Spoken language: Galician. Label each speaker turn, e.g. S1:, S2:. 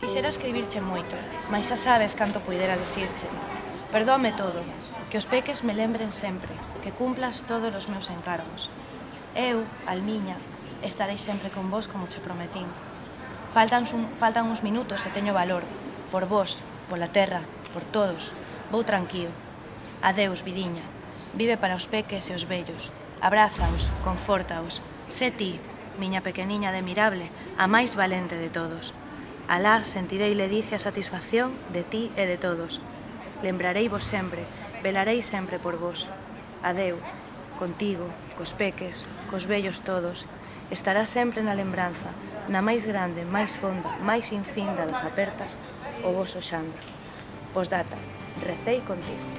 S1: Quixera escribirche moito, mas xa sabes canto puidera dicirche. Perdóame todo, que os peques me lembren sempre, que cumplas todos os meus encargos. Eu, Almiña, estarei sempre con vos como che prometín. Faltan uns minutos e teño valor. Por vos, pola terra, por todos. Vou tranquilo. Adeus, vidiña. Vive para os peques e os vellos. Abrázaos, confórtaos. Sé ti, miña pequeniña admirable, a máis valente de todos. Alá sentirei ledicia e satisfacción de ti e de todos. Lembrarei vos sempre, velarei sempre por vos. Adeu, contigo, cos peques, cos vellos todos. Estará sempre na lembranza, na máis grande, máis fonda, máis infinda das apertas, o voso Xandro. Posdata, recei contigo.